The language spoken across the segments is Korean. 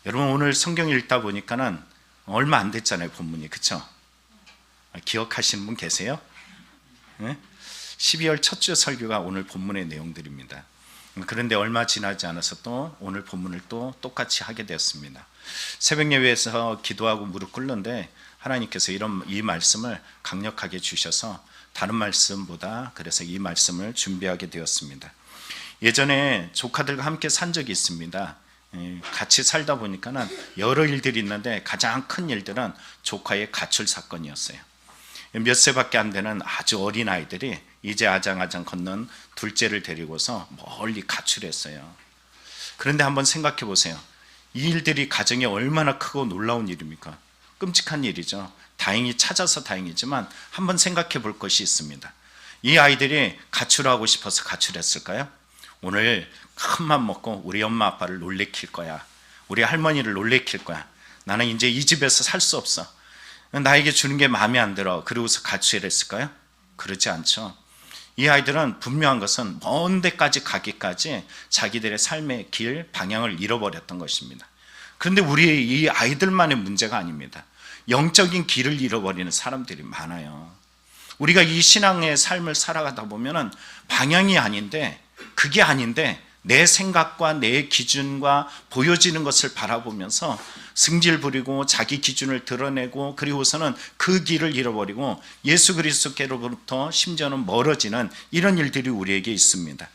여러분 오늘 성경 읽다 보니까는 얼마 안 됐잖아요, 본문이. 그쵸? 기억하시는 분 계세요? 네? 12월 첫 주 설교가 오늘 본문의 내용들입니다. 그런데 얼마 지나지 않아서 또 오늘 본문을 또 똑같이 하게 되었습니다. 새벽 예배에서 기도하고 무릎 꿇는데 하나님께서 이 말씀을 강력하게 주셔서 다른 말씀보다 그래서 이 말씀을 준비하게 되었습니다. 예전에 조카들과 함께 산 적이 있습니다. 같이 살다 보니까는 여러 일들이 있는데 가장 큰 일들은 조카의 가출 사건이었어요. 몇 세밖에 안 되는 아주 어린 아이들이 이제 아장아장 걷는 둘째를 데리고서 멀리 가출했어요. 그런데 한번 생각해 보세요. 이 일들이 가정에 얼마나 크고 놀라운 일입니까? 끔찍한 일이죠. 다행히 찾아서 다행이지만 한번 생각해 볼 것이 있습니다. 이 아이들이 가출하고 싶어서 가출했을까요? 오늘 큰맘 먹고 우리 엄마 아빠를 놀래킬 거야, 우리 할머니를 놀래킬 거야, 나는 이제 이 집에서 살 수 없어, 나에게 주는 게 마음에 안 들어, 그러고서 가출했을까요? 그렇지 않죠. 이 아이들은 분명한 것은 먼 데까지 가기까지 자기들의 삶의 길, 방향을 잃어버렸던 것입니다. 그런데 우리 이 아이들만의 문제가 아닙니다. 영적인 길을 잃어버리는 사람들이 많아요. 우리가 이 신앙의 삶을 살아가다 보면은 방향이 아닌데, 그게 아닌데 내 생각과 내 기준과 보여지는 것을 바라보면서 승질 부리고 자기 기준을 드러내고 그리고서는 그 길을 잃어버리고 예수 그리스도께로부터 심지어는 멀어지는 이런 일들이 우리에게 있습니다.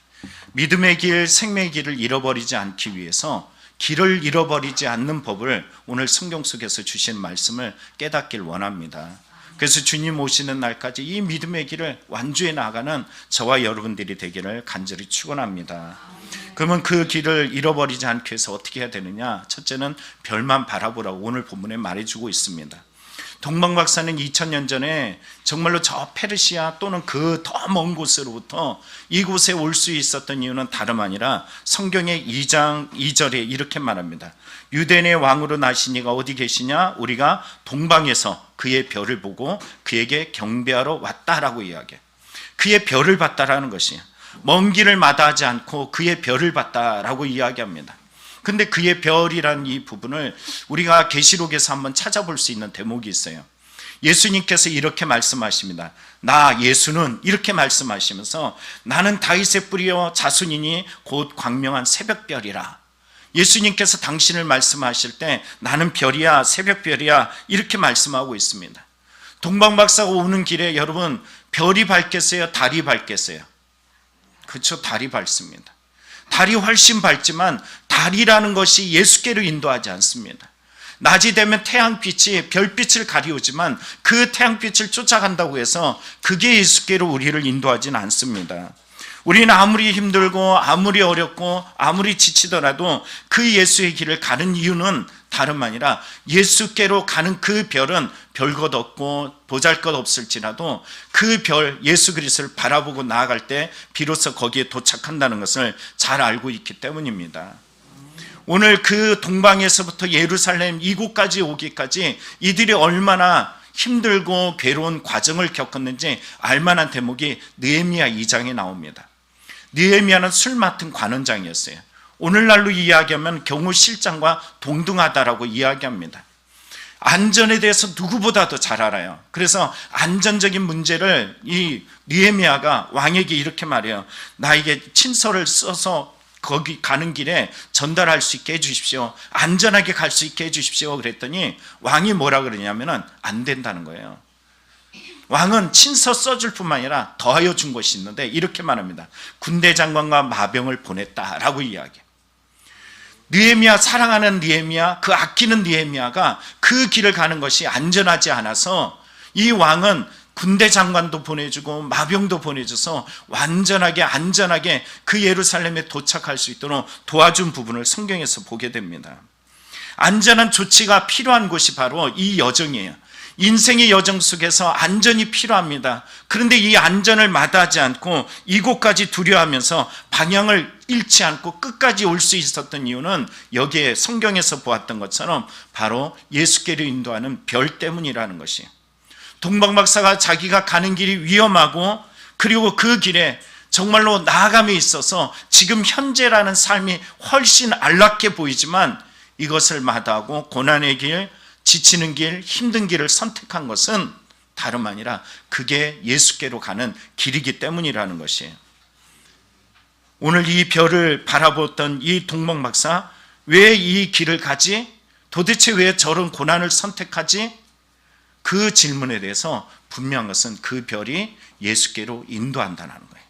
믿음의 길, 생명의 길을 잃어버리지 않기 위해서 길을 잃어버리지 않는 법을 오늘 성경 속에서 주신 말씀을 깨닫길 원합니다. 그래서 주님 오시는 날까지 이 믿음의 길을 완주해 나가는 저와 여러분들이 되기를 간절히 축원합니다. 그러면 그 길을 잃어버리지 않기 위해서 어떻게 해야 되느냐? 첫째는 별만 바라보라고 오늘 본문에 말해주고 있습니다. 동방 박사는 2000년 전에 정말로 저 페르시아 또는 그 더 먼 곳으로부터 이곳에 올 수 있었던 이유는 다름 아니라 성경의 2장 2절에 이렇게 말합니다. 유대인의 왕으로 나신 이가 어디 계시냐? 우리가 동방에서 그의 별을 보고 그에게 경배하러 왔다라고 이야기해요. 그의 별을 봤다라는 것이에요. 먼 길을 마다하지 않고 그의 별을 봤다라고 이야기합니다. 근데 그의 별이라는 이 부분을 우리가 계시록에서 한번 찾아볼 수 있는 대목이 있어요. 예수님께서 이렇게 말씀하십니다. 나 예수는 이렇게 말씀하시면서 나는 다윗의 뿌리요 자손이니 곧 광명한 새벽별이라. 예수님께서 당신을 말씀하실 때 나는 별이야, 새벽별이야 이렇게 말씀하고 있습니다. 동방박사가 오는 길에 여러분 별이 밝겠어요? 달이 밝겠어요? 그렇죠, 달이 밝습니다. 달이 훨씬 밝지만 달이라는 것이 예수께로 인도하지 않습니다. 낮이 되면 태양빛이 별빛을 가리우지만 그 태양빛을 쫓아간다고 해서 그게 예수께로 우리를 인도하지는 않습니다. 우리는 아무리 힘들고 아무리 어렵고 아무리 지치더라도 그 예수의 길을 가는 이유는 다름 아니라 예수께로 가는 그 별은 별것 없고 보잘것 없을지라도 그 별 예수 그리스도를 바라보고 나아갈 때 비로소 거기에 도착한다는 것을 잘 알고 있기 때문입니다. 오늘 그 동방에서부터 예루살렘 이곳까지 오기까지 이들이 얼마나 힘들고 괴로운 과정을 겪었는지 알만한 대목이 느헤미야 2장에 나옵니다. 느헤미야는 술 맡은 관원장이었어요. 오늘날로 이야기하면 경호실장과 동등하다라고 이야기합니다. 안전에 대해서 누구보다도 잘 알아요. 그래서 안전적인 문제를 이 느헤미야가 왕에게 이렇게 말해요. 나에게 친서를 써서 거기 가는 길에 전달할 수 있게 해주십시오. 안전하게 갈 수 있게 해주십시오. 그랬더니 왕이 뭐라 그러냐면은 안 된다는 거예요. 왕은 친서 써줄 뿐만 아니라 더하여 준 것이 있는데 이렇게 말합니다. 군대 장관과 마병을 보냈다라고 이야기해요. 느헤미야, 사랑하는 느헤미야, 그 아끼는 느헤미야가 그 길을 가는 것이 안전하지 않아서 이 왕은 군대 장관도 보내주고 마병도 보내줘서 완전하게 안전하게 그 예루살렘에 도착할 수 있도록 도와준 부분을 성경에서 보게 됩니다. 안전한 조치가 필요한 곳이 바로 이 여정이에요. 인생의 여정 속에서 안전이 필요합니다. 그런데 이 안전을 마다하지 않고 이곳까지 두려워하면서 방향을 잃지 않고 끝까지 올 수 있었던 이유는 여기에 성경에서 보았던 것처럼 바로 예수께로 인도하는 별 때문이라는 것이에요. 동방박사가 자기가 가는 길이 위험하고 그리고 그 길에 정말로 나아감에 있어서 지금 현재라는 삶이 훨씬 안락해 보이지만 이것을 마다하고 고난의 길, 지치는 길, 힘든 길을 선택한 것은 다름 아니라 그게 예수께로 가는 길이기 때문이라는 것이에요. 오늘 이 별을 바라보던 이 동목 박사, 왜 이 길을 가지? 도대체 왜 저런 고난을 선택하지? 그 질문에 대해서 분명한 것은 그 별이 예수께로 인도한다는 거예요.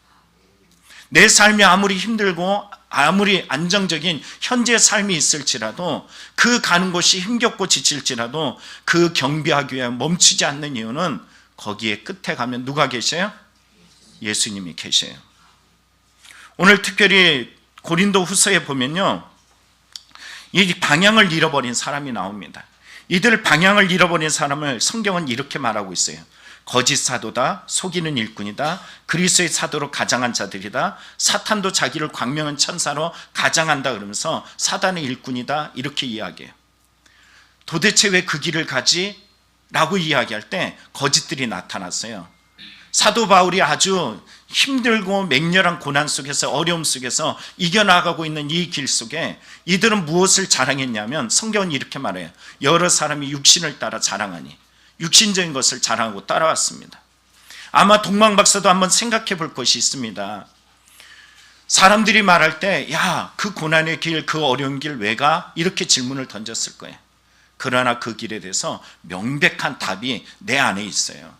내 삶이 아무리 힘들고 아무리 안정적인 현재의 삶이 있을지라도, 그 가는 곳이 힘겹고 지칠지라도 그 경배하기 위해 멈추지 않는 이유는 거기에 끝에 가면 누가 계셔요? 예수님이 계셔요. 오늘 특별히 고린도 후서에 보면요, 이 방향을 잃어버린 사람이 나옵니다. 이들 방향을 잃어버린 사람을 성경은 이렇게 말하고 있어요. 거짓 사도다, 속이는 일꾼이다, 그리스도의 사도로 가장한 자들이다, 사탄도 자기를 광명한 천사로 가장한다 그러면서 사단의 일꾼이다, 이렇게 이야기해요. 도대체 왜 그 길을 가지? 라고 이야기할 때 거짓들이 나타났어요. 사도 바울이 아주 힘들고 맹렬한 고난 속에서, 어려움 속에서 이겨나가고 있는 이 길 속에 이들은 무엇을 자랑했냐면, 성경은 이렇게 말해요. 여러 사람이 육신을 따라 자랑하니, 육신적인 것을 자랑하고 따라왔습니다. 아마 동방 박사도 한번 생각해 볼 것이 있습니다. 사람들이 말할 때, 야, 그 고난의 길, 그 어려운 길 왜 가? 이렇게 질문을 던졌을 거예요. 그러나 그 길에 대해서 명백한 답이 내 안에 있어요.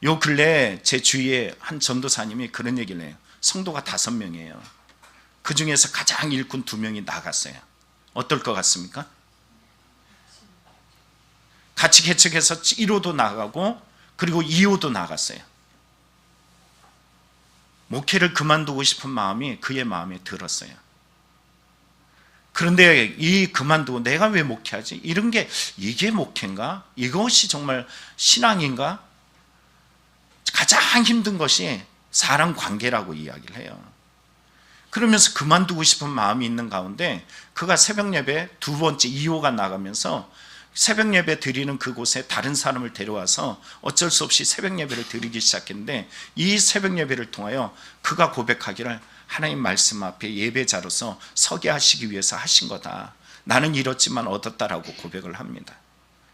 요 근래 제 주위에 한 전도사님이 그런 얘기를 해요. 성도가 5명이에요. 그 중에서 가장 일꾼 2명이 나갔어요. 어떨 것 같습니까? 같이 개척해서 1호도 나가고 그리고 2호도 나갔어요. 목회를 그만두고 싶은 마음이 그의 마음에 들었어요. 그런데 이 그만두고 내가 왜 목회하지? 이런 게 이게 목회인가? 이것이 정말 신앙인가? 가장 힘든 것이 사람 관계라고 이야기를 해요. 그러면서 그만두고 싶은 마음이 있는 가운데 그가 새벽 예배 2번째 2호가 나가면서 새벽 예배 드리는 그곳에 다른 사람을 데려와서 어쩔 수 없이 새벽 예배를 드리기 시작했는데, 이 새벽 예배를 통하여 그가 고백하기를 하나님 말씀 앞에 예배자로서 서게 하시기 위해서 하신 거다. 나는 잃었지만 얻었다라고 고백을 합니다.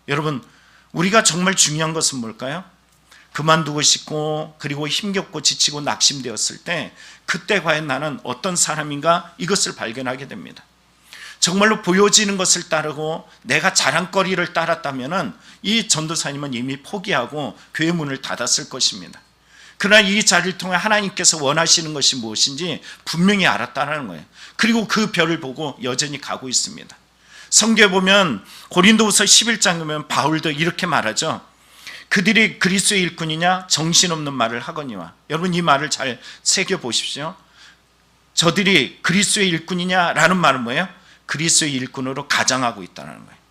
여러분, 우리가 정말 중요한 것은 뭘까요? 그만두고 싶고 그리고 힘겹고 지치고 낙심되었을 때, 그때 과연 나는 어떤 사람인가, 이것을 발견하게 됩니다. 정말로 보여지는 것을 따르고 내가 자랑거리를 따랐다면 이 전도사님은 이미 포기하고 교회 문을 닫았을 것입니다. 그러나 이 자리를 통해 하나님께서 원하시는 것이 무엇인지 분명히 알았다는 거예요. 그리고 그 별을 보고 여전히 가고 있습니다. 성경에 보면 고린도후서 11장 보면 바울도 이렇게 말하죠. 그들이 그리스도의 일꾼이냐 정신없는 말을 하거니와. 여러분, 이 말을 잘 새겨보십시오. 저들이 그리스도의 일꾼이냐라는 말은 뭐예요? 그리스도의 일꾼으로 가장하고 있다는 거예요.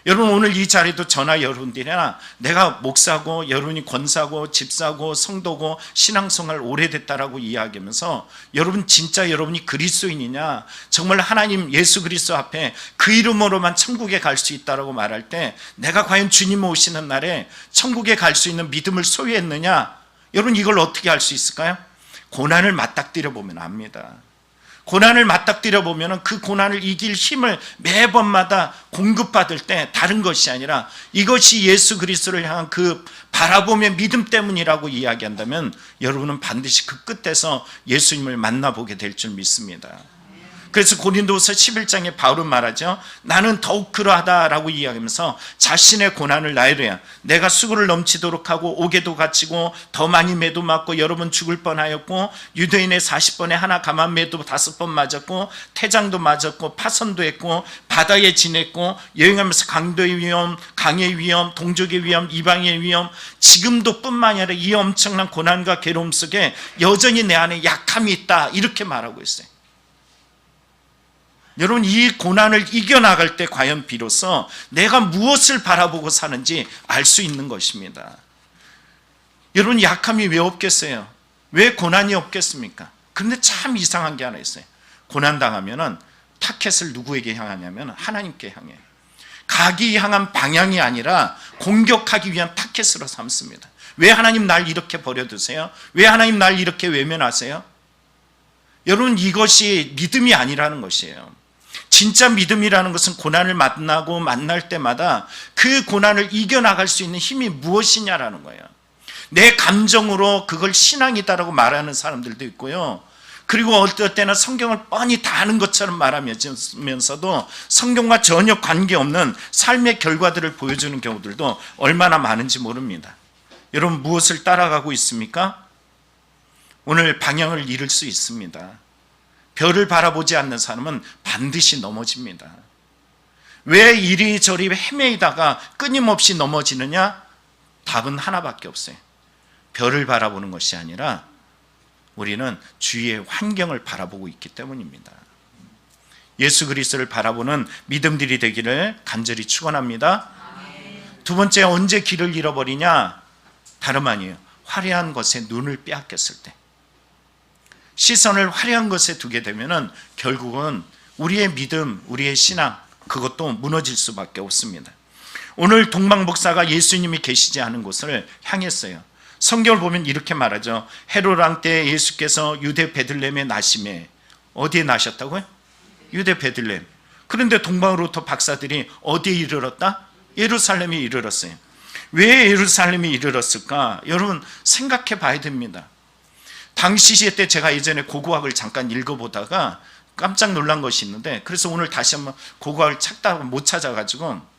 여러분, 오늘 이 자리도 저나 여러분들이나 내가 목사고 여러분이 권사고 집사고 성도고 신앙생활 오래됐다라고 이야기하면서, 여러분 진짜 여러분이 그리스도인이냐, 정말 하나님 예수 그리스도 앞에 그 이름으로만 천국에 갈 수 있다라고 말할 때 내가 과연 주님 오시는 날에 천국에 갈 수 있는 믿음을 소유했느냐, 여러분 이걸 어떻게 알 수 있을까요? 고난을 맞닥뜨려 보면 압니다. 고난을 맞닥뜨려 보면 그 고난을 이길 힘을 매번마다 공급받을 때 다른 것이 아니라 이것이 예수 그리스도를 향한 그 바라보며 믿음 때문이라고 이야기한다면 여러분은 반드시 그 끝에서 예수님을 만나보게 될 줄 믿습니다. 그래서 고린도후서 11장에 바울은 말하죠. 나는 더욱 그러하다라고 이야기하면서 자신의 고난을 나열해야, 내가 수고를 넘치도록 하고 옥에도 갇히고 더 많이 매도 맞고 여러 번 죽을 뻔하였고 유대인의 40번에 하나 감한 매도 5번 맞았고 태장도 맞았고 파선도 했고 바다에 지냈고 여행하면서 강도의 위험, 강의 위험, 동족의 위험, 이방의 위험, 지금도 뿐만이 아니라 이 엄청난 고난과 괴로움 속에 여전히 내 안에 약함이 있다, 이렇게 말하고 있어요. 여러분, 이 고난을 이겨나갈 때 과연 비로소 내가 무엇을 바라보고 사는지 알 수 있는 것입니다. 여러분, 약함이 왜 없겠어요? 왜 고난이 없겠습니까? 그런데 참 이상한 게 하나 있어요. 고난당하면 타켓을 누구에게 향하냐면 하나님께 향해요. 가기 향한 방향이 아니라 공격하기 위한 타켓으로 삼습니다. 왜 하나님 날 이렇게 버려두세요? 왜 하나님 날 이렇게 외면하세요? 여러분, 이것이 믿음이 아니라는 것이에요. 진짜 믿음이라는 것은 고난을 만날 때마다 그 고난을 이겨나갈 수 있는 힘이 무엇이냐라는 거예요. 내 감정으로 그걸 신앙이다라고 말하는 사람들도 있고요. 그리고 어떨 때는 성경을 뻔히 다 아는 것처럼 말하면서도 성경과 전혀 관계없는 삶의 결과들을 보여주는 경우들도 얼마나 많은지 모릅니다. 여러분, 무엇을 따라가고 있습니까? 오늘 방향을 잃을 수 있습니다. 별을 바라보지 않는 사람은 반드시 넘어집니다. 왜 이리저리 헤매이다가 끊임없이 넘어지느냐? 답은 하나밖에 없어요. 별을 바라보는 것이 아니라 우리는 주위의 환경을 바라보고 있기 때문입니다. 예수 그리스도를 바라보는 믿음들이 되기를 간절히 축원합니다. 두 번째, 언제 길을 잃어버리냐? 다름 아니에요. 화려한 것에 눈을 빼앗겼을 때. 시선을 화려한 것에 두게 되면은 결국은 우리의 믿음, 우리의 신앙, 그것도 무너질 수밖에 없습니다. 오늘 동방 목사가 예수님이 계시지 않은 곳을 향했어요. 성경을 보면 이렇게 말하죠. 헤롯 왕 때 예수께서 유대 베들레헴에 나심에, 어디에 나셨다고요? 유대 베들레헴. 그런데 동방으로부터 박사들이 어디에 이르렀다? 예루살렘에 이르렀어요. 왜 예루살렘에 이르렀을까? 여러분, 생각해 봐야 됩니다. 당시 시대 때 제가 예전에 고고학을 잠깐 읽어보다가 깜짝 놀란 것이 있는데, 그래서 오늘 다시 한번 고고학을 찾다가 못 찾아가지고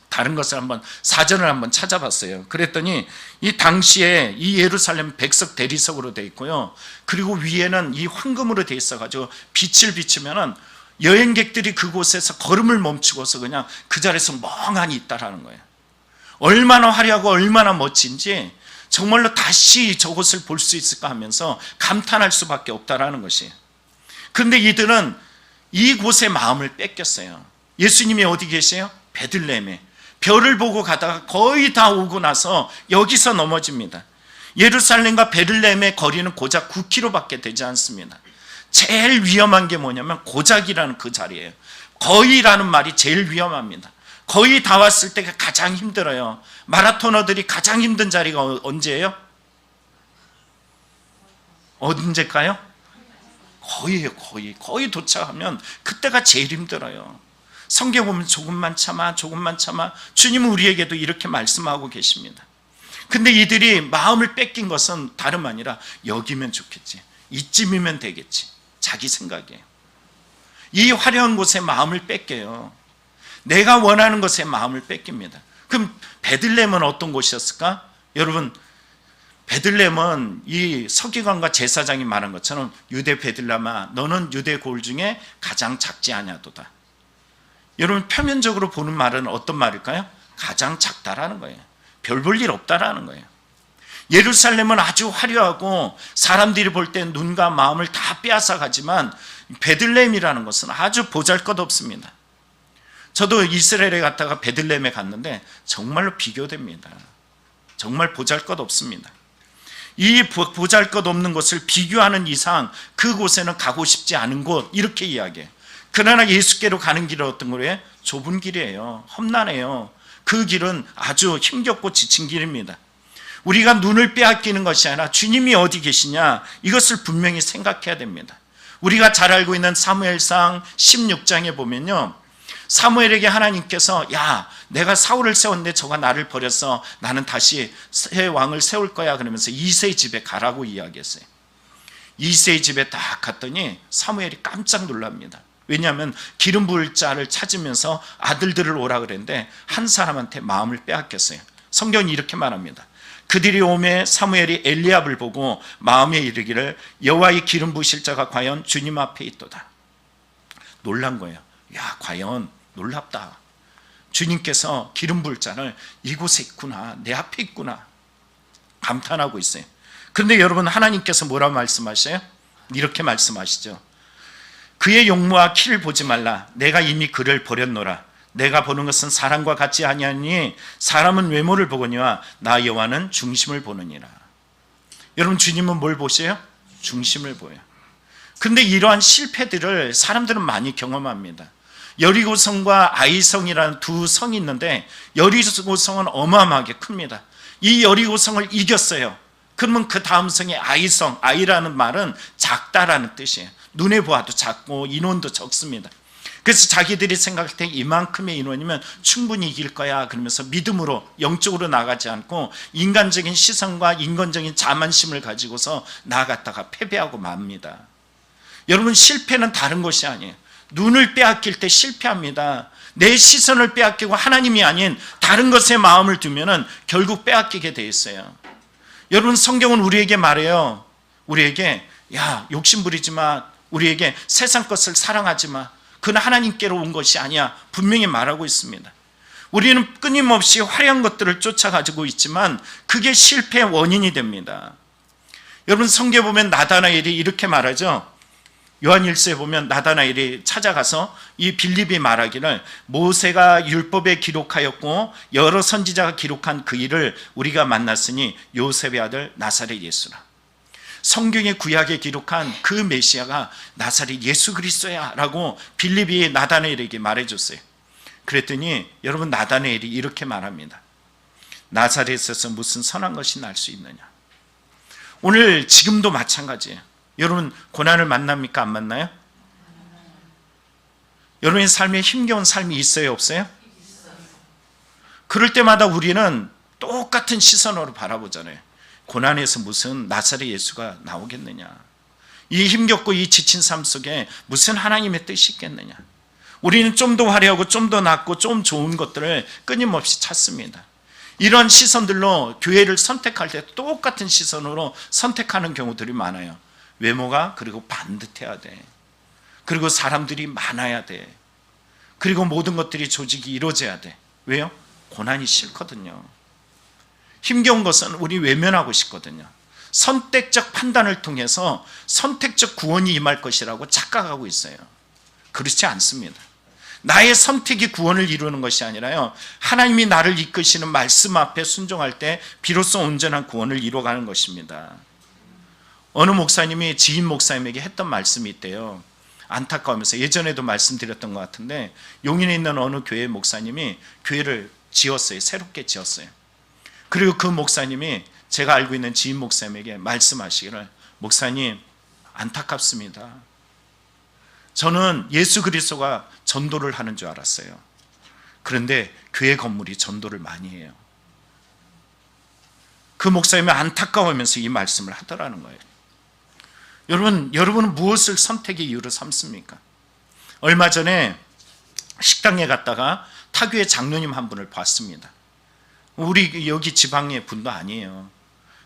다른 것을 한번 사전을 한번 찾아봤어요. 그랬더니 이 당시에 이 예루살렘 백석 대리석으로 되어 있고요. 그리고 위에는 이 황금으로 되어 있어가지고 빛을 비추면은 여행객들이 그곳에서 걸음을 멈추고서 그냥 그 자리에서 멍하니 있다라는 거예요. 얼마나 화려하고 얼마나 멋진지 정말로 다시 저곳을 볼 수 있을까 하면서 감탄할 수밖에 없다라는 것이에요. 그런데 이들은 이곳에 마음을 뺏겼어요. 예수님이 어디 계세요? 베들레헴에. 별을 보고 가다가 거의 다 오고 나서 여기서 넘어집니다. 예루살렘과 베들레헴의 거리는 고작 9km밖에 되지 않습니다. 제일 위험한 게 뭐냐면 고작이라는 그 자리예요. 거의라는 말이 제일 위험합니다. 거의 다 왔을 때가 가장 힘들어요. 마라토너들이 가장 힘든 자리가 언제예요? 언제일까요? 거의예요. 거의 도착하면 그때가 제일 힘들어요. 성경 보면 조금만 참아, 조금만 참아. 주님은 우리에게도 이렇게 말씀하고 계십니다. 근데 이들이 마음을 뺏긴 것은 다름 아니라 여기면 좋겠지, 이쯤이면 되겠지, 자기 생각이에요. 이 화려한 곳에 마음을 뺏겨요. 내가 원하는 것에 마음을 뺏깁니다. 그럼 베들레헴은 어떤 곳이었을까? 여러분, 베들레헴은 이 서기관과 제사장이 말한 것처럼 유대 베들레헴아, 너는 유대 고을 중에 가장 작지 아니하도다. 여러분, 표면적으로 보는 말은 어떤 말일까요? 가장 작다라는 거예요. 별 볼 일 없다라는 거예요. 예루살렘은 아주 화려하고 사람들이 볼 때 눈과 마음을 다 빼앗아 가지만 베들레헴이라는 것은 아주 보잘것없습니다. 저도 이스라엘에 갔다가 베들레헴에 갔는데 정말로 비교됩니다. 정말 보잘것없습니다. 이 보잘것없는 것을 비교하는 이상 그곳에는 가고 싶지 않은 곳, 이렇게 이야기해요. 그러나 예수께로 가는 길은 어떤 거예요? 좁은 길이에요. 험난해요. 그 길은 아주 힘겹고 지친 길입니다. 우리가 눈을 빼앗기는 것이 아니라 주님이 어디 계시냐, 이것을 분명히 생각해야 됩니다. 우리가 잘 알고 있는 사무엘상 16장에 보면요, 사무엘에게 하나님께서 야, 내가 사울을 세웠는데 저가 나를 버렸어, 나는 다시 새 왕을 세울 거야, 그러면서 이새의 집에 가라고 이야기했어요. 이새의 집에 딱 갔더니 사무엘이 깜짝 놀랍니다. 왜냐하면 기름 부을 자를 찾으면서 아들들을 오라 그랬는데 한 사람한테 마음을 빼앗겼어요. 성경이 이렇게 말합니다. 그들이 오매 사무엘이 엘리압을 보고 마음에 이르기를 여호와의 기름 부으실 자가 과연 주님 앞에 있도다. 놀란 거예요. 야, 과연 놀랍다. 주님께서 기름 부을 자를 이곳에 있구나, 내 앞에 있구나, 감탄하고 있어요. 그런데 여러분, 하나님께서 뭐라고 말씀하셔요? 이렇게 말씀하시죠. 그의 용모와 키를 보지 말라. 내가 이미 그를 버렸노라. 내가 보는 것은 사람과 같지 아니하니 사람은 외모를 보거니와 나 여호와는 중심을 보느니라. 여러분, 주님은 뭘 보세요? 중심을 보여요. 그런데 이러한 실패들을 사람들은 많이 경험합니다. 여리고성과 아이성이라는 두 성이 있는데 여리고성은 어마어마하게 큽니다. 이 여리고성을 이겼어요. 그러면 그 다음 성의 아이성, 아이라는 말은 작다라는 뜻이에요. 눈에 보아도 작고 인원도 적습니다. 그래서 자기들이 생각할 때 이만큼의 인원이면 충분히 이길 거야 그러면서 믿음으로 영적으로 나가지 않고 인간적인 시선과 인간적인 자만심을 가지고서 나아갔다가 패배하고 맙니다. 여러분, 실패는 다른 것이 아니에요. 눈을 빼앗길 때 실패합니다. 내 시선을 빼앗기고 하나님이 아닌 다른 것에 마음을 두면은 결국 빼앗기게 돼 있어요. 여러분, 성경은 우리에게 말해요. 우리에게 야, 욕심 부리지 마. 우리에게 세상 것을 사랑하지 마. 그건 하나님께로 온 것이 아니야. 분명히 말하고 있습니다. 우리는 끊임없이 화려한 것들을 쫓아가지고 있지만 그게 실패의 원인이 됩니다. 여러분, 성경에 보면 나다나엘이 이렇게 말하죠. 요한 1서에 보면 나다나엘이 찾아가서 이 빌립이 말하기를 모세가 율법에 기록하였고 여러 선지자가 기록한 그 일을 우리가 만났으니 요셉의 아들 나사렛 예수라. 성경의 구약에 기록한 그 메시아가 나사렛 예수 그리스도야 라고 빌립이 나다나엘에게 말해줬어요. 그랬더니 여러분, 나다나엘이 이렇게 말합니다. 나사렛에서 무슨 선한 것이 날 수 있느냐. 오늘 지금도 마찬가지예요. 여러분, 고난을 만납니까? 안 만나요? 여러분의 삶에 힘겨운 삶이 있어요? 없어요? 그럴 때마다 우리는 똑같은 시선으로 바라보잖아요. 고난에서 무슨 나사렛 예수가 나오겠느냐. 이 힘겹고 이 지친 삶 속에 무슨 하나님의 뜻이 있겠느냐. 우리는 좀 더 화려하고 좀 더 낫고 좀 좋은 것들을 끊임없이 찾습니다. 이런 시선들로 교회를 선택할 때 똑같은 시선으로 선택하는 경우들이 많아요. 외모가 그리고 반듯해야 돼. 그리고 사람들이 많아야 돼. 그리고 모든 것들이 조직이 이루어져야 돼. 왜요? 고난이 싫거든요. 힘겨운 것은 우리 외면하고 싶거든요. 선택적 판단을 통해서 선택적 구원이 임할 것이라고 착각하고 있어요. 그렇지 않습니다. 나의 선택이 구원을 이루는 것이 아니라요, 하나님이 나를 이끄시는 말씀 앞에 순종할 때 비로소 온전한 구원을 이루어가는 것입니다. 어느 목사님이 지인 목사님에게 했던 말씀이 있대요. 안타까우면서, 예전에도 말씀드렸던 것 같은데, 용인에 있는 어느 교회 목사님이 교회를 지었어요. 새롭게 지었어요. 그리고 그 목사님이 제가 알고 있는 지인 목사님에게 말씀하시기를, 목사님, 안타깝습니다. 저는 예수 그리스도가 전도를 하는 줄 알았어요. 그런데 교회 건물이 전도를 많이 해요. 그 목사님이 안타까워하면서 이 말씀을 하더라는 거예요. 여러분은 무엇을 선택의 이유로 삼습니까? 얼마 전에 식당에 갔다가 타교의 장로님 한 분을 봤습니다. 우리 여기 지방의 분도 아니에요.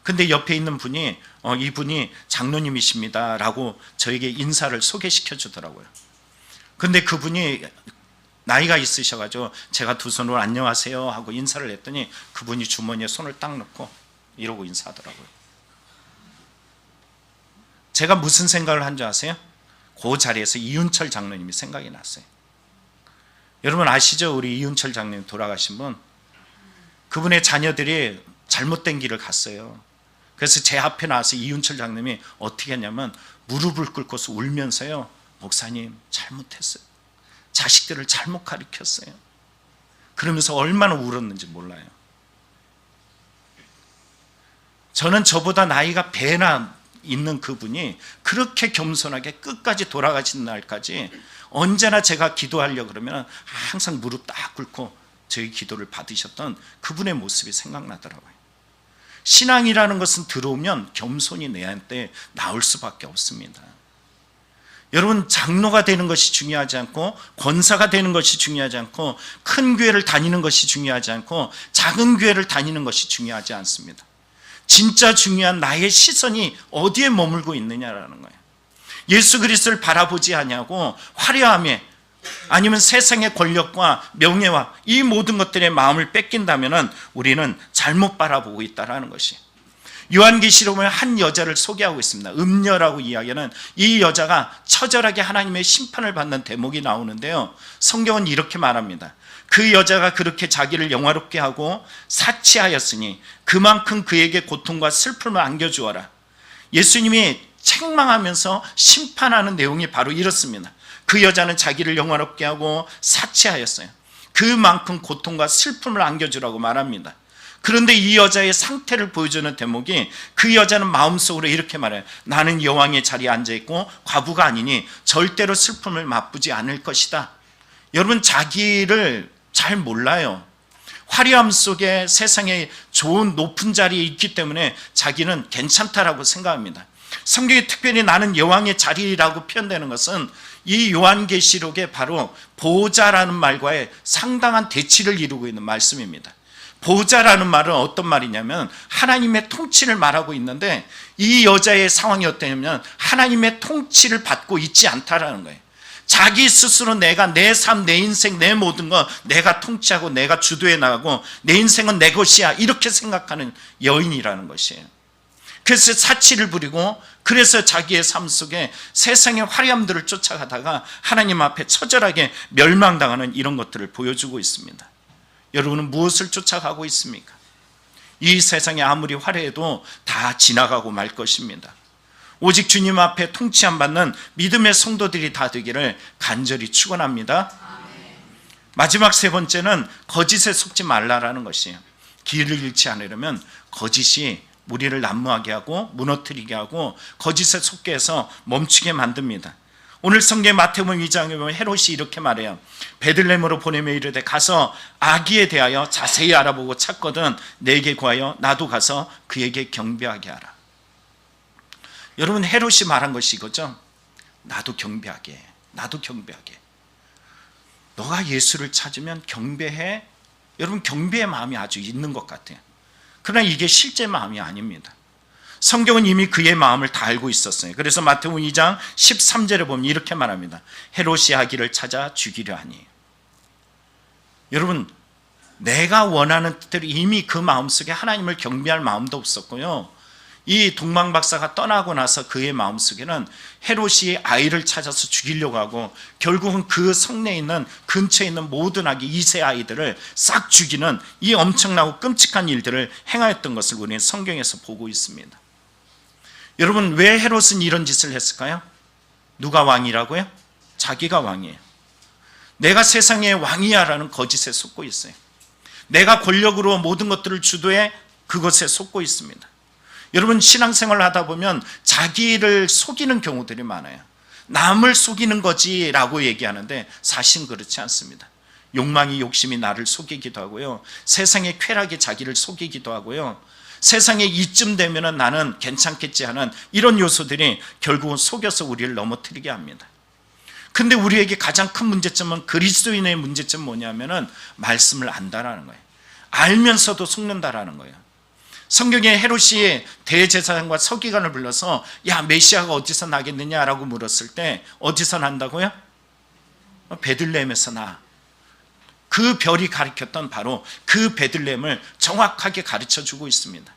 근데 옆에 있는 분이 이분이 장로님이십니다 라고 저에게 인사를 소개시켜 주더라고요. 근데 그분이 나이가 있으셔가지고 제가 두 손으로 안녕하세요 하고 인사를 했더니 그분이 주머니에 손을 딱 넣고 이러고 인사하더라고요. 제가 무슨 생각을 한 줄 아세요? 그 자리에서 이윤철 장로님이 생각이 났어요. 여러분 아시죠? 우리 이윤철 장로님 돌아가신 분. 그분의 자녀들이 잘못된 길을 갔어요. 그래서 제 앞에 나와서 이윤철 장로님이 어떻게 했냐면 무릎을 꿇고서 울면서요, 목사님 잘못했어요. 자식들을 잘못 가르쳤어요. 그러면서 얼마나 울었는지 몰라요. 저는 저보다 나이가 배나 있는 그분이 그렇게 겸손하게 끝까지 돌아가신 날까지 언제나 제가 기도하려고 그러면 항상 무릎 딱 꿇고 저희 기도를 받으셨던 그분의 모습이 생각나더라고요. 신앙이라는 것은 들어오면 겸손히 내한테 나올 수밖에 없습니다. 여러분, 장로가 되는 것이 중요하지 않고 권사가 되는 것이 중요하지 않고 큰 교회를 다니는 것이 중요하지 않고 작은 교회를 다니는 것이 중요하지 않습니다. 진짜 중요한 나의 시선이 어디에 머물고 있느냐라는 거예요. 예수 그리스도를 바라보지 아니하고 화려함에 아니면 세상의 권력과 명예와 이 모든 것들의 마음을 뺏긴다면 우리는 잘못 바라보고 있다는 것이. 요한계시록 보면 한 여자를 소개하고 있습니다. 음녀라고 이야기하는 이 여자가 처절하게 하나님의 심판을 받는 대목이 나오는데요, 성경은 이렇게 말합니다. 그 여자가 그렇게 자기를 영화롭게 하고 사치하였으니 그만큼 그에게 고통과 슬픔을 안겨주어라. 예수님이 책망하면서 심판하는 내용이 바로 이렇습니다. 그 여자는 자기를 영화롭게 하고 사치하였어요. 그만큼 고통과 슬픔을 안겨주라고 말합니다. 그런데 이 여자의 상태를 보여주는 대목이, 그 여자는 마음속으로 이렇게 말해요. 나는 여왕의 자리에 앉아있고 과부가 아니니 절대로 슬픔을 맛보지 않을 것이다. 여러분, 자기를 잘 몰라요. 화려함 속에 세상에 좋은 높은 자리에 있기 때문에 자기는 괜찮다라고 생각합니다. 성경에 특별히 나는 여왕의 자리라고 표현되는 것은 이 요한계시록에 바로 보호자라는 말과의 상당한 대치를 이루고 있는 말씀입니다. 보호자라는 말은 어떤 말이냐면 하나님의 통치를 말하고 있는데, 이 여자의 상황이 어떠냐면 하나님의 통치를 받고 있지 않다라는 거예요. 자기 스스로 내가 내 삶, 내 인생, 내 모든 거 내가 통치하고 내가 주도해 나가고 내 인생은 내 것이야, 이렇게 생각하는 여인이라는 것이에요. 그래서 사치를 부리고, 그래서 자기의 삶 속에 세상의 화려함들을 쫓아가다가 하나님 앞에 처절하게 멸망당하는 이런 것들을 보여주고 있습니다. 여러분은 무엇을 쫓아가고 있습니까? 이 세상에 아무리 화려해도 다 지나가고 말 것입니다. 오직 주님 앞에 통치함 받는 믿음의 성도들이 다 되기를 간절히 축원합니다. 마지막 세 번째는 거짓에 속지 말라라는 것이에요. 길을 잃지 않으려면 거짓이 우리를 난무하게 하고 무너뜨리게 하고 거짓에 속게 해서 멈추게 만듭니다. 오늘 성경 마태복음 2장에 보면 헤롯이 이렇게 말해요. 베들레헴으로 보내며 이르되 가서 아기에 대하여 자세히 알아보고 찾거든 내게 구하여 나도 가서 그에게 경배하게 하라. 여러분, 헤롯이 말한 것이 이거죠. 나도 경배하게 해. 나도 경배하게 해. 너가 예수를 찾으면 경배해. 여러분, 경배의 마음이 아주 있는 것 같아요. 그러나 이게 실제 마음이 아닙니다. 성경은 이미 그의 마음을 다 알고 있었어요. 그래서 마태복음 2장 13절에 보면 이렇게 말합니다. 헤롯이 아기를 찾아 죽이려 하니. 여러분, 내가 원하는 뜻대로 이미 그 마음속에 하나님을 경배할 마음도 없었고요, 이 동방박사가 떠나고 나서 그의 마음속에는 헤롯이 아이를 찾아서 죽이려고 하고 결국은 그 성내에 있는 근처에 있는 모든 아기 2세 아이들을 싹 죽이는 이 엄청나고 끔찍한 일들을 행하였던 것을 우리는 성경에서 보고 있습니다. 여러분, 왜 헤롯은 이런 짓을 했을까요? 누가 왕이라고요? 자기가 왕이에요. 내가 세상의 왕이야라는 거짓에 속고 있어요. 내가 권력으로 모든 것들을 주도해 그것에 속고 있습니다. 여러분, 신앙생활을 하다 보면 자기를 속이는 경우들이 많아요. 남을 속이는 거지라고 얘기하는데 사실은 그렇지 않습니다. 욕망이, 욕심이 나를 속이기도 하고요, 세상의 쾌락이 자기를 속이기도 하고요, 세상에 이쯤 되면 나는 괜찮겠지 하는 이런 요소들이 결국은 속여서 우리를 넘어뜨리게 합니다. 근데 우리에게 가장 큰 문제점은, 그리스도인의 문제점은 뭐냐면은 말씀을 안다라는 거예요. 알면서도 속는다라는 거예요. 성경에 헤롯이 대제사장과 서기관을 불러서 야, 메시아가 어디서 나겠느냐라고 물었을 때 어디서 난다고요? 베들레헴에서 나. 그 별이 가리켰던 바로 그 베들레헴을 정확하게 가르쳐주고 있습니다.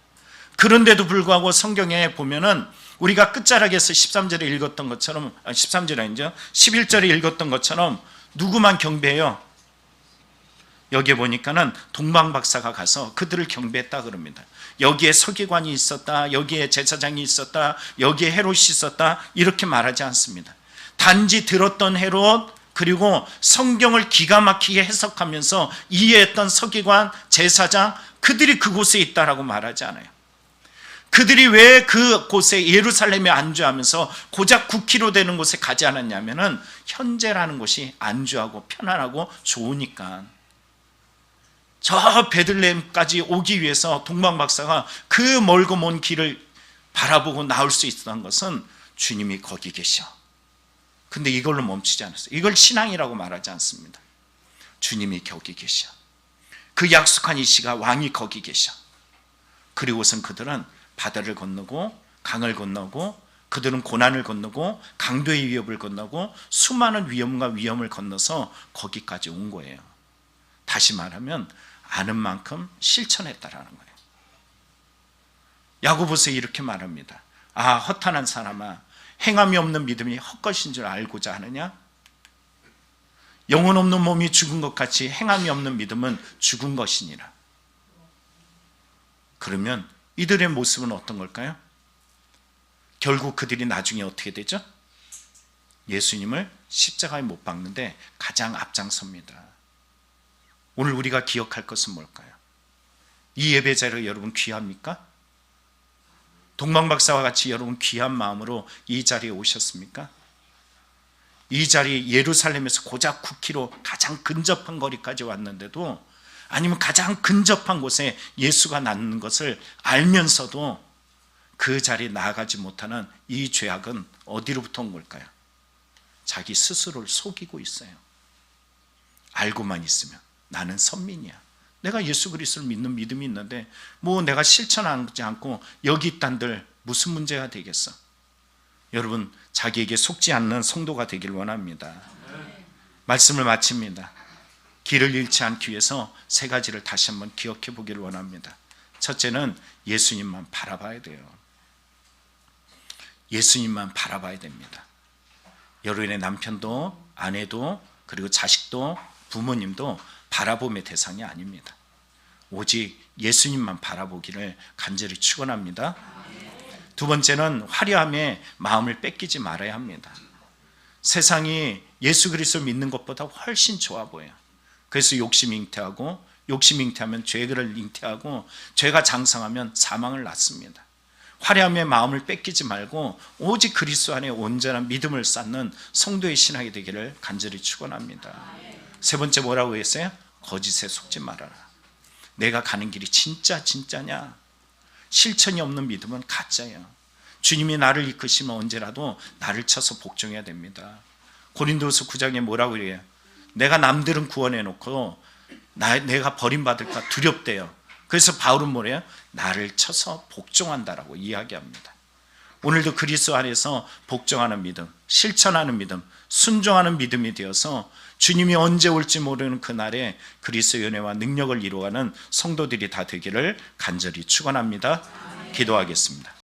그런데도 불구하고 성경에 보면은 우리가 끝자락에서 13절에 읽었던 것처럼, 13절이 아니죠, 11절에 읽었던 것처럼 누구만 경배해요? 여기에 보니까는 동방박사가 가서 그들을 경배했다 그럽니다. 여기에 서기관이 있었다, 여기에 제사장이 있었다, 여기에 헤롯이 있었다, 이렇게 말하지 않습니다. 단지 들었던 헤롯, 그리고 성경을 기가 막히게 해석하면서 이해했던 서기관, 제사장, 그들이 그곳에 있다라고 말하지 않아요. 그들이 왜 그곳에 예루살렘에 안주하면서 고작 9km 되는 곳에 가지 않았냐면은 현재라는 곳이 안주하고 편안하고 좋으니까. 저 베들레헴까지 오기 위해서 동방박사가 그 멀고 먼 길을 바라보고 나올 수 있었던 것은 주님이 거기 계셔. 근데 이걸로 멈추지 않았어요. 이걸 신앙이라고 말하지 않습니다. 주님이 거기 계셔. 그 약속한 이 시가 왕이 거기 계셔. 그리고선 그들은 바다를 건너고 강을 건너고, 그들은 고난을 건너고 강도의 위협을 건너고 수많은 위험과 위험을 건너서 거기까지 온 거예요. 다시 말하면 아는 만큼 실천했다라는 거예요. 야고보서에 이렇게 말합니다. 아, 허탄한 사람아, 행함이 없는 믿음이 헛것인 줄 알고자 하느냐? 영혼 없는 몸이 죽은 것 같이 행함이 없는 믿음은 죽은 것이니라. 그러면 이들의 모습은 어떤 걸까요? 결국 그들이 나중에 어떻게 되죠? 예수님을 십자가에 못 박는데 가장 앞장섭니다. 오늘 우리가 기억할 것은 뭘까요? 이 예배 자리가 여러분 귀합니까? 동방박사와 같이 여러분 귀한 마음으로 이 자리에 오셨습니까? 이 자리 예루살렘에서 고작 9km 가장 근접한 거리까지 왔는데도, 아니면 가장 근접한 곳에 예수가 낳는 것을 알면서도 그 자리에 나아가지 못하는 이 죄악은 어디로부터 온 걸까요? 자기 스스로를 속이고 있어요. 알고만 있으면 나는 선민이야, 내가 예수 그리스도를 믿는 믿음이 있는데 뭐 내가 실천하지 않고 여기 있단들 무슨 문제가 되겠어? 여러분, 자기에게 속지 않는 성도가 되길 원합니다. 말씀을 마칩니다. 길을 잃지 않기 위해서 세 가지를 다시 한번 기억해 보기를 원합니다. 첫째는 예수님만 바라봐야 돼요. 예수님만 바라봐야 됩니다. 여러분의 남편도 아내도 그리고 자식도 부모님도 바라봄의 대상이 아닙니다. 오직 예수님만 바라보기를 간절히 축원합니다. 두 번째는 화려함에 마음을 뺏기지 말아야 합니다. 세상이 예수 그리스도를 믿는 것보다 훨씬 좋아 보여요. 그래서 욕심이 잉태하고, 욕심이 잉태하면 죄를 잉태하고, 죄가 장성하면 사망을 낳습니다. 화려함에 마음을 뺏기지 말고 오직 그리스도 안에 온전한 믿음을 쌓는 성도의 신앙이 되기를 간절히 축원합니다. 세 번째 뭐라고 했어요? 거짓에 속지 말아라. 내가 가는 길이 진짜냐? 실천이 없는 믿음은 가짜예요. 주님이 나를 이끄시면 언제라도 나를 쳐서 복종해야 됩니다. 고린도서 9장에 뭐라고 그래요? 내가 남들은 구원해 놓고 내가 버림받을까 두렵대요. 그래서 바울은 뭐래요? 나를 쳐서 복종한다라고 이야기합니다. 오늘도 그리스도 안에서 복종하는 믿음, 실천하는 믿음, 순종하는 믿음이 되어서 주님이 언제 올지 모르는 그날에 그리스도의 은혜와 능력을 이루어가는 성도들이 다 되기를 간절히 축원합니다. 기도하겠습니다.